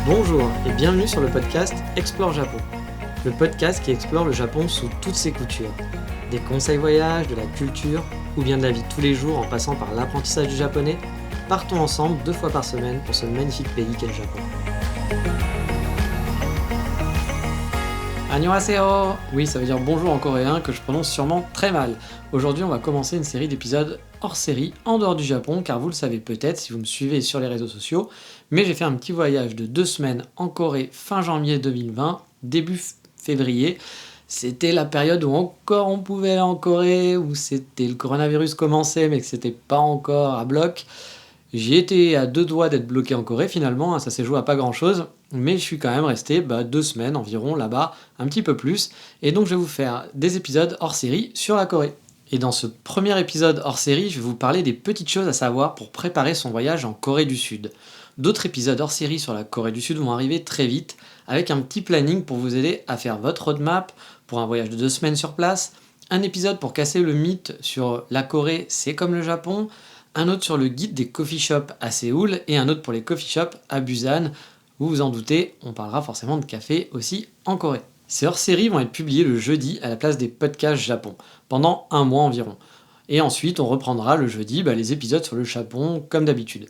Bonjour et bienvenue sur le podcast Explore Japon, le podcast qui explore le Japon sous toutes ses coutures. Des conseils voyages, de la culture ou bien de la vie de tous les jours en passant par l'apprentissage du japonais, partons ensemble 2 fois par semaine pour ce magnifique pays qu'est le Japon. Annyeonghaseyo! Oui, ça veut dire bonjour en coréen que je prononce sûrement très mal. Aujourd'hui, on va commencer une série d'épisodes hors série en dehors du Japon, car vous le savez peut-être si vous me suivez sur les réseaux sociaux, mais j'ai fait un petit voyage de 2 semaines en Corée fin janvier 2020, début février. C'était la période où encore on pouvait aller en Corée, où le coronavirus commençait mais que c'était pas encore à bloc. J'y étais à 2 doigts d'être bloqué en Corée finalement, ça s'est joué à pas grand chose, mais je suis quand même resté 2 semaines environ là-bas, un petit peu plus, et donc je vais vous faire des épisodes hors série sur la Corée. Et dans ce premier épisode hors série, je vais vous parler des petites choses à savoir pour préparer son voyage en Corée du Sud. D'autres épisodes hors série sur la Corée du Sud vont arriver très vite, avec un petit planning pour vous aider à faire votre roadmap pour un voyage de 2 semaines sur place, un épisode pour casser le mythe sur la Corée, c'est comme le Japon, un autre sur le guide des coffee shops à Séoul et un autre pour les coffee shops à Busan. Vous vous en doutez, on parlera forcément de café aussi en Corée. Ces hors-séries vont être publiés le jeudi à la place des podcasts Japon, pendant 1 mois environ. Et ensuite, on reprendra le jeudi les épisodes sur le Japon comme d'habitude.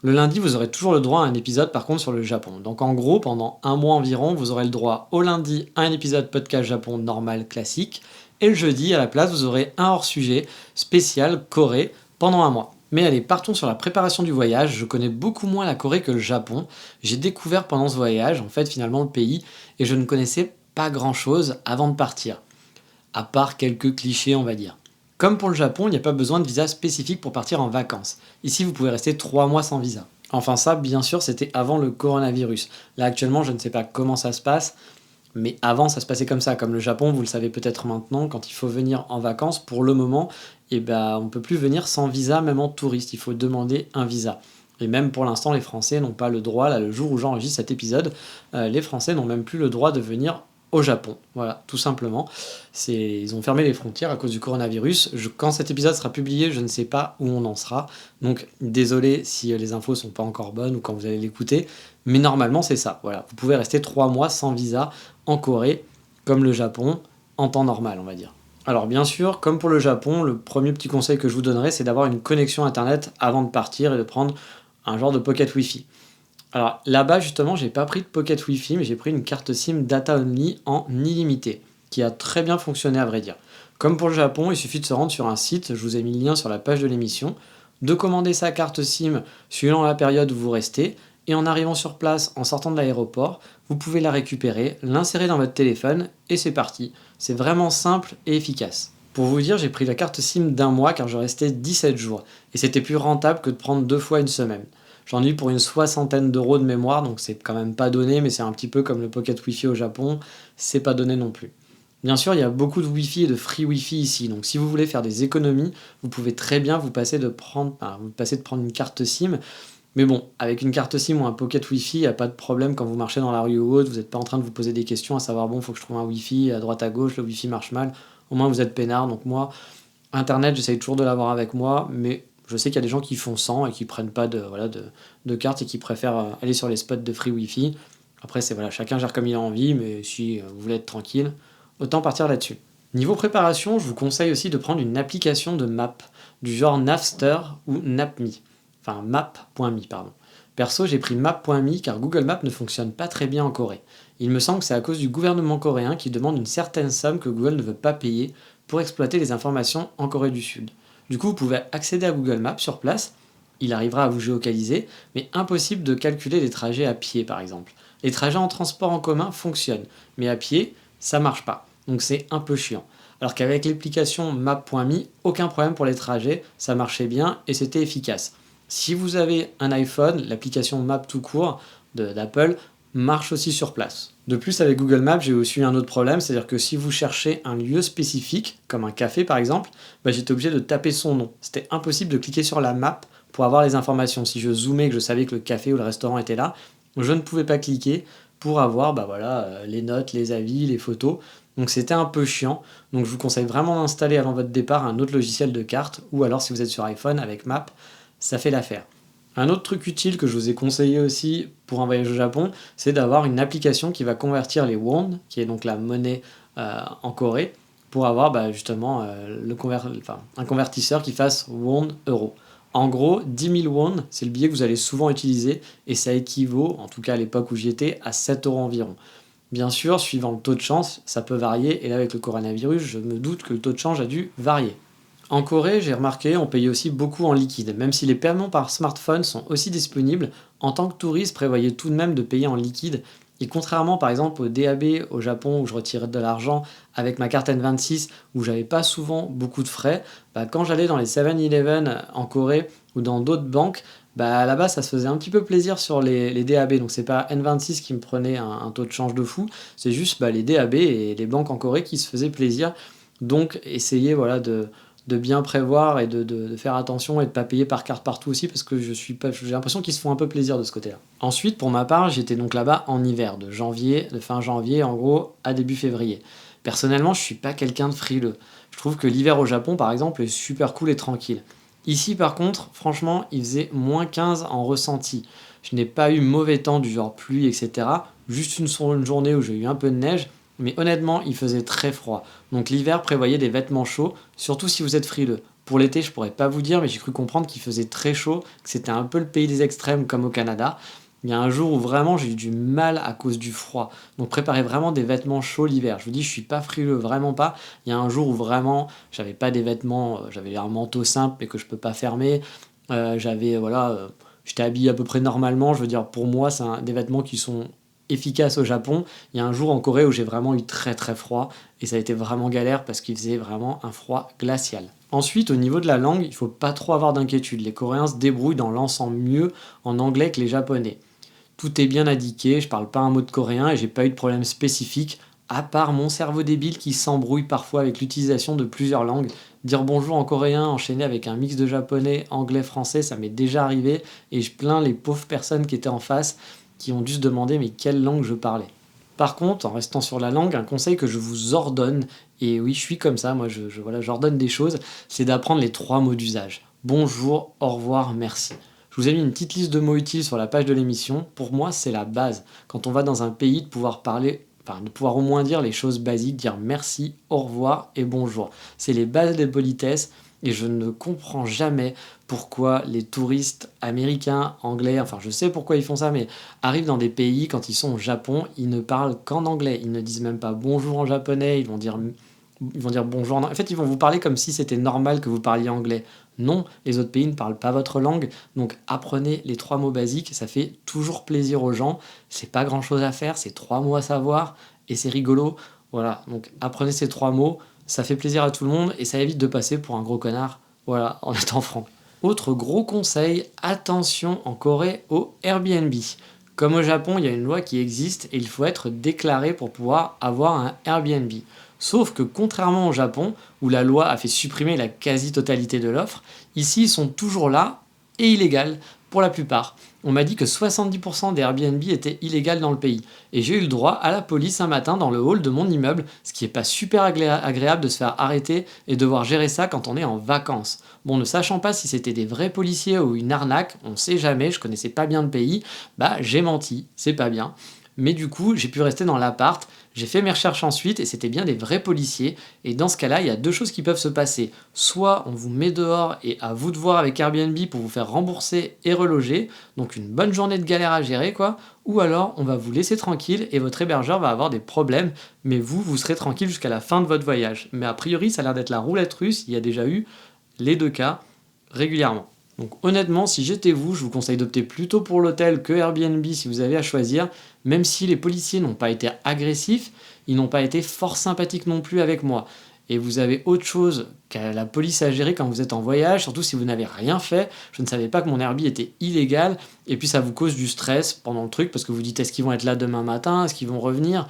Le lundi, vous aurez toujours le droit à un épisode par contre sur le Japon. Donc en gros, pendant 1 mois environ, vous aurez le droit au lundi à un épisode podcast Japon normal classique, et le jeudi, à la place, vous aurez un hors-sujet spécial Corée pendant 1 mois. Mais allez, partons sur la préparation du voyage. Je connais beaucoup moins la Corée que le Japon. J'ai découvert pendant ce voyage, en fait, finalement, le pays, et je ne connaissais pas grand-chose avant de partir. À part quelques clichés, on va dire. Comme pour le Japon, il n'y a pas besoin de visa spécifique pour partir en vacances. Ici, vous pouvez rester 3 mois sans visa. Enfin ça, bien sûr, c'était avant le coronavirus. Là, actuellement, je ne sais pas comment ça se passe, mais avant, ça se passait comme ça. Comme le Japon, vous le savez peut-être maintenant, quand il faut venir en vacances, pour le moment, on ne peut plus venir sans visa, même en touriste. Il faut demander un visa. Et même pour l'instant, les Français n'ont pas le droit, là, le jour où j'enregistre cet épisode, les Français n'ont même plus le droit de venir au Japon. Voilà, tout simplement. Ils ont fermé les frontières à cause du coronavirus. Quand cet épisode sera publié, je ne sais pas où on en sera. Donc, désolé si les infos sont pas encore bonnes ou quand vous allez l'écouter. Mais normalement, c'est ça. Voilà, vous pouvez rester 3 mois sans visa en Corée, comme le Japon, en temps normal, on va dire. Alors bien sûr, comme pour le Japon, le premier petit conseil que je vous donnerai, c'est d'avoir une connexion internet avant de partir et de prendre un genre de pocket Wi-Fi. Alors là-bas, justement, j'ai pas pris de pocket Wi-Fi, mais j'ai pris une carte SIM data only en illimité, qui a très bien fonctionné à vrai dire. Comme pour le Japon, il suffit de se rendre sur un site, je vous ai mis le lien sur la page de l'émission, de commander sa carte SIM suivant la période où vous restez, et en arrivant sur place, en sortant de l'aéroport, vous pouvez la récupérer, l'insérer dans votre téléphone, et c'est parti. C'est vraiment simple et efficace. Pour vous dire, j'ai pris la carte SIM d'1 mois car je restais 17 jours, et c'était plus rentable que de prendre 2 fois une semaine. J'en ai eu pour une 60aine d'euros de mémoire, donc c'est quand même pas donné, mais c'est un petit peu comme le pocket Wi-Fi au Japon, c'est pas donné non plus. Bien sûr, il y a beaucoup de Wi-Fi et de free Wi-Fi ici, donc si vous voulez faire des économies, vous pouvez très bien vous passer de prendre une carte SIM. Mais bon, avec une carte SIM ou un pocket Wi-Fi, il n'y a pas de problème quand vous marchez dans la rue ou autre, vous n'êtes pas en train de vous poser des questions à savoir, faut que je trouve un Wi-Fi à droite à gauche, le Wi-Fi marche mal, au moins vous êtes peinard, donc moi, Internet, j'essaye toujours de l'avoir avec moi, mais je sais qu'il y a des gens qui font sans et qui prennent pas de carte et qui préfèrent aller sur les spots de free Wi-Fi. Après, chacun gère comme il a envie, mais si vous voulez être tranquille, autant partir là-dessus. Niveau préparation, je vous conseille aussi de prendre une application de map, du genre Napster ou Napme. Enfin, map.me, pardon. Perso, j'ai pris map.me car Google Maps ne fonctionne pas très bien en Corée. Il me semble que c'est à cause du gouvernement coréen qui demande une certaine somme que Google ne veut pas payer pour exploiter les informations en Corée du Sud. Du coup, vous pouvez accéder à Google Maps sur place, il arrivera à vous géocaliser, mais impossible de calculer les trajets à pied par exemple. Les trajets en transport en commun fonctionnent, mais à pied, ça marche pas. Donc c'est un peu chiant. Alors qu'avec l'application map.me, aucun problème pour les trajets, ça marchait bien et c'était efficace. Si vous avez un iPhone, l'application Map tout court d'Apple marche aussi sur place. De plus, avec Google Maps, j'ai aussi eu un autre problème, c'est-à-dire que si vous cherchez un lieu spécifique, comme un café par exemple, j'étais obligé de taper son nom. C'était impossible de cliquer sur la map pour avoir les informations. Si je zoomais et que je savais que le café ou le restaurant était là, je ne pouvais pas cliquer pour avoir les notes, les avis, les photos. Donc c'était un peu chiant. Donc je vous conseille vraiment d'installer avant votre départ un autre logiciel de carte, ou alors si vous êtes sur iPhone avec Map, ça fait l'affaire. Un autre truc utile que je vous ai conseillé aussi pour un voyage au Japon, c'est d'avoir une application qui va convertir les won, qui est donc la monnaie en Corée, pour avoir justement un convertisseur qui fasse won euro. En gros, 10 000 won, c'est le billet que vous allez souvent utiliser et ça équivaut, en tout cas à l'époque où j'y étais, à 7 euros environ. Bien sûr, suivant le taux de chance, ça peut varier et là avec le coronavirus, je me doute que le taux de change a dû varier. En Corée, j'ai remarqué, on payait aussi beaucoup en liquide. Même si les paiements par smartphone sont aussi disponibles, en tant que touriste, prévoyez tout de même de payer en liquide. Et contrairement par exemple au DAB au Japon où je retirais de l'argent avec ma carte N26 où j'avais pas souvent beaucoup de frais, quand j'allais dans les 7-Eleven en Corée ou dans d'autres banques, là-bas ça se faisait un petit peu plaisir sur les DAB. Donc c'est pas N26 qui me prenait un taux de change de fou, c'est juste les DAB et les banques en Corée qui se faisaient plaisir. Donc essayez de bien prévoir et de faire attention et de ne pas payer par carte partout aussi parce que j'ai l'impression qu'ils se font un peu plaisir de ce côté-là. Ensuite, pour ma part, j'étais donc là-bas en hiver, de fin janvier en gros à début février. Personnellement, je suis pas quelqu'un de frileux. Je trouve que l'hiver au Japon, par exemple, est super cool et tranquille. Ici, par contre, franchement, il faisait -15 en ressenti. Je n'ai pas eu mauvais temps du genre pluie, etc. Juste une journée où j'ai eu un peu de neige, mais honnêtement, il faisait très froid. Donc l'hiver, prévoyez des vêtements chauds, surtout si vous êtes frileux. Pour l'été, je pourrais pas vous dire, mais j'ai cru comprendre qu'il faisait très chaud, que c'était un peu le pays des extrêmes comme au Canada. Il y a un jour où vraiment j'ai eu du mal à cause du froid. Donc préparez vraiment des vêtements chauds l'hiver. Je vous dis, je suis pas frileux, vraiment pas. Il y a un jour où vraiment j'avais pas des vêtements, j'avais un manteau simple mais que je peux pas fermer. J'étais habillé à peu près normalement. Je veux dire, pour moi, des vêtements qui sont efficaces au Japon. Il y a un jour en Corée où j'ai vraiment eu très très froid et ça a été vraiment galère parce qu'il faisait vraiment un froid glacial. Ensuite, au niveau de la langue, il faut pas trop avoir d'inquiétude. Les Coréens se débrouillent dans l'ensemble mieux en anglais que les Japonais. Tout est bien indiqué, je parle pas un mot de coréen et j'ai pas eu de problème spécifique, à part mon cerveau débile qui s'embrouille parfois avec l'utilisation de plusieurs langues. Dire bonjour en coréen enchaîné avec un mix de japonais, anglais, français, ça m'est déjà arrivé et je plains les pauvres personnes qui étaient en face qui ont dû se demander mais quelle langue je parlais. Par contre, en restant sur la langue, un conseil que je vous ordonne, et oui, je suis comme ça, moi j'ordonne des choses, c'est d'apprendre les 3 mots d'usage. Bonjour, au revoir, merci. Je vous ai mis une petite liste de mots utiles sur la page de l'émission. Pour moi, c'est la base. Quand on va dans un pays, de pouvoir de pouvoir au moins dire les choses basiques, dire merci, au revoir et bonjour. C'est les bases des politesses et je ne comprends jamais pourquoi les touristes américains, anglais, enfin je sais pourquoi ils font ça, mais arrivent dans des pays, quand ils sont au Japon, ils ne parlent qu'en anglais. Ils ne disent même pas bonjour en japonais, ils vont dire bonjour en... En fait, ils vont vous parler comme si c'était normal que vous parliez anglais. Non, les autres pays ne parlent pas votre langue, donc apprenez les 3 mots basiques, ça fait toujours plaisir aux gens. C'est pas grand chose à faire, c'est 3 mots à savoir et c'est rigolo. Voilà, donc apprenez ces 3 mots, ça fait plaisir à tout le monde et ça évite de passer pour un gros connard. Voilà, en étant franc. Autre gros conseil, attention en Corée au Airbnb. Comme au Japon, il y a une loi qui existe et il faut être déclaré pour pouvoir avoir un Airbnb. Sauf que contrairement au Japon, où la loi a fait supprimer la quasi-totalité de l'offre, ici ils sont toujours là et illégales pour la plupart. On m'a dit que 70% des Airbnb étaient illégales dans le pays. Et j'ai eu le droit à la police un matin dans le hall de mon immeuble, ce qui n'est pas super agréable de se faire arrêter et devoir gérer ça quand on est en vacances. Bon, ne sachant pas si c'était des vrais policiers ou une arnaque, on sait jamais, je connaissais pas bien le pays, j'ai menti, c'est pas bien. Mais du coup, j'ai pu rester dans l'appart, j'ai fait mes recherches ensuite et c'était bien des vrais policiers. Et dans ce cas-là, il y a 2 choses qui peuvent se passer. Soit on vous met dehors et à vous de voir avec Airbnb pour vous faire rembourser et reloger, donc une bonne journée de galère à gérer quoi. Ou alors on va vous laisser tranquille et votre hébergeur va avoir des problèmes, mais vous serez tranquille jusqu'à la fin de votre voyage. Mais a priori, ça a l'air d'être la roulette russe, il y a déjà eu les 2 cas régulièrement. Donc honnêtement, si j'étais vous, je vous conseille d'opter plutôt pour l'hôtel que Airbnb si vous avez à choisir, même si les policiers n'ont pas été agressifs, ils n'ont pas été fort sympathiques non plus avec moi. Et vous avez autre chose qu'à la police à gérer quand vous êtes en voyage, surtout si vous n'avez rien fait. Je ne savais pas que mon Airbnb était illégal, et puis ça vous cause du stress pendant le truc, parce que vous dites est-ce qu'ils vont être là demain matin, est-ce qu'ils vont revenir,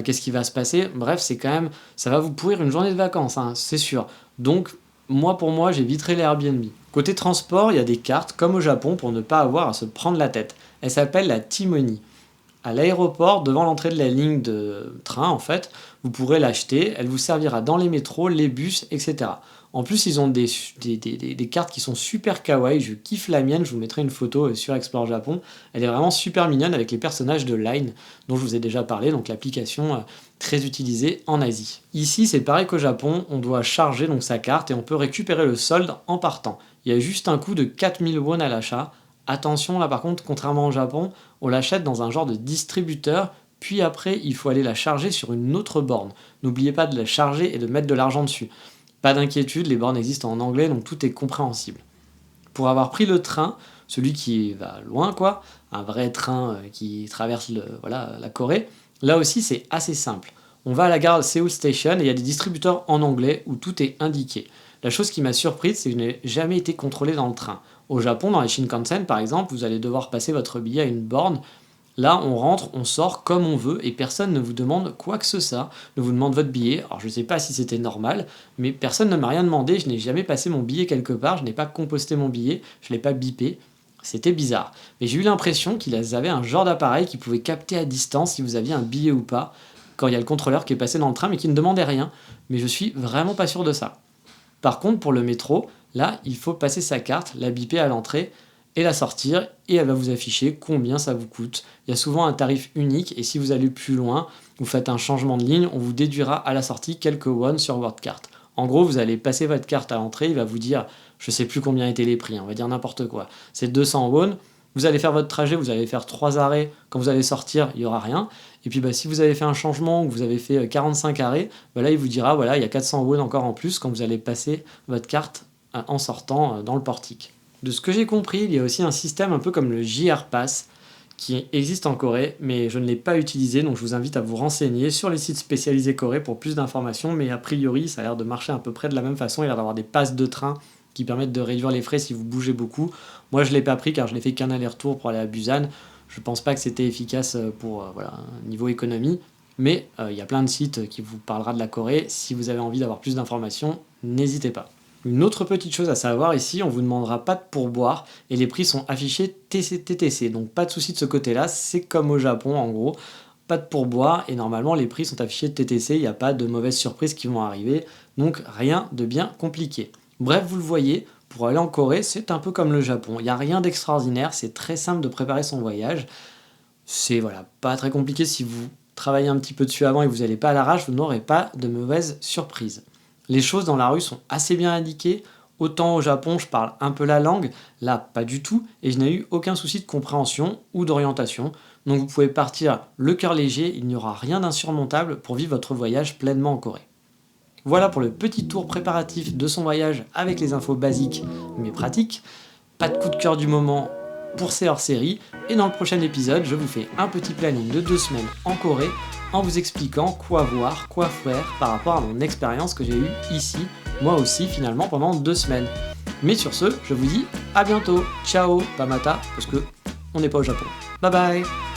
qu'est-ce qui va se passer. Bref, c'est quand même, ça va vous pourrir une journée de vacances, hein, c'est sûr. Donc, pour moi, j'éviterai les Airbnb. Côté transport, il y a des cartes, comme au Japon, pour ne pas avoir à se prendre la tête. Elle s'appelle la T-Money. À l'aéroport, devant l'entrée de la ligne de train, en fait, vous pourrez l'acheter. Elle vous servira dans les métros, les bus, etc. En plus, ils ont des cartes qui sont super kawaii, je kiffe la mienne, je vous mettrai une photo sur Explore Japon. Elle est vraiment super mignonne avec les personnages de Line, dont je vous ai déjà parlé, donc l'application très utilisée en Asie. Ici, c'est pareil qu'au Japon, on doit charger donc sa carte et on peut récupérer le solde en partant. Il y a juste un coût de 4000 won à l'achat. Attention, là par contre, contrairement au Japon, on l'achète dans un genre de distributeur, puis après, il faut aller la charger sur une autre borne. N'oubliez pas de la charger et de mettre de l'argent dessus. Pas d'inquiétude, les bornes existent en anglais, donc tout est compréhensible. Pour avoir pris le train, celui qui va loin, quoi, un vrai train qui traverse la Corée, là aussi c'est assez simple. On va à la gare Seoul Station et il y a des distributeurs en anglais où tout est indiqué. La chose qui m'a surprise, c'est que je n'ai jamais été contrôlé dans le train. Au Japon, dans les Shinkansen par exemple, vous allez devoir passer votre billet à une borne. Là, on rentre, on sort comme on veut et personne ne vous demande quoi que ce soit, ne vous demande votre billet. Alors, je ne sais pas si c'était normal, mais personne ne m'a rien demandé. Je n'ai jamais passé mon billet quelque part, je n'ai pas composté mon billet, je ne l'ai pas bipé. C'était bizarre. Mais j'ai eu l'impression qu'ils avaient un genre d'appareil qui pouvait capter à distance si vous aviez un billet ou pas, quand il y a le contrôleur qui est passé dans le train mais qui ne demandait rien. Mais je suis vraiment pas sûr de ça. Par contre, pour le métro, là, il faut passer sa carte, la biper à l'entrée et la sortir, et elle va vous afficher combien ça vous coûte. Il y a souvent un tarif unique, et si vous allez plus loin, vous faites un changement de ligne, on vous déduira à la sortie quelques won sur votre carte. En gros, vous allez passer votre carte à l'entrée, il va vous dire, je sais plus combien étaient les prix, on va dire n'importe quoi, c'est 200 won, vous allez faire votre trajet, vous allez faire 3 arrêts, quand vous allez sortir, il n'y aura rien, et puis si vous avez fait un changement, ou que vous avez fait 45 arrêts, là il vous dira, voilà, il y a 400 won encore en plus quand vous allez passer votre carte en sortant dans le portique. De ce que j'ai compris, il y a aussi un système un peu comme le JR Pass qui existe en Corée, mais je ne l'ai pas utilisé, donc je vous invite à vous renseigner sur les sites spécialisés Corée pour plus d'informations, mais a priori, ça a l'air de marcher à peu près de la même façon, il y a l'air d'avoir des passes de train qui permettent de réduire les frais si vous bougez beaucoup. Moi, je ne l'ai pas pris car je n'ai fait qu'un aller-retour pour aller à Busan, je ne pense pas que c'était efficace pour niveau économie, mais il y a plein de sites qui vous parlera de la Corée. Si vous avez envie d'avoir plus d'informations, n'hésitez pas. Une autre petite chose à savoir ici, on ne vous demandera pas de pourboire et les prix sont affichés TTC, donc pas de souci de ce côté-là, c'est comme au Japon en gros, pas de pourboire et normalement les prix sont affichés TTC, il n'y a pas de mauvaises surprises qui vont arriver, donc rien de bien compliqué. Bref, vous le voyez, pour aller en Corée, c'est un peu comme le Japon, il n'y a rien d'extraordinaire, c'est très simple de préparer son voyage, c'est pas très compliqué, si vous travaillez un petit peu dessus avant et que vous n'allez pas à l'arrache, vous n'aurez pas de mauvaises surprises. Les choses dans la rue sont assez bien indiquées, autant au Japon je parle un peu la langue, là pas du tout, et je n'ai eu aucun souci de compréhension ou d'orientation, donc vous pouvez partir le cœur léger, il n'y aura rien d'insurmontable pour vivre votre voyage pleinement en Corée. Voilà pour le petit tour préparatif de son voyage avec les infos basiques mais pratiques, pas de coup de cœur du moment pour ces hors-séries, et dans le prochain épisode, je vous fais un petit planning de 2 semaines en Corée en vous expliquant quoi voir, quoi faire par rapport à mon expérience que j'ai eue ici, moi aussi finalement pendant 2 semaines. Mais sur ce, je vous dis à bientôt, ciao, pas mata, parce que on n'est pas au Japon. Bye bye.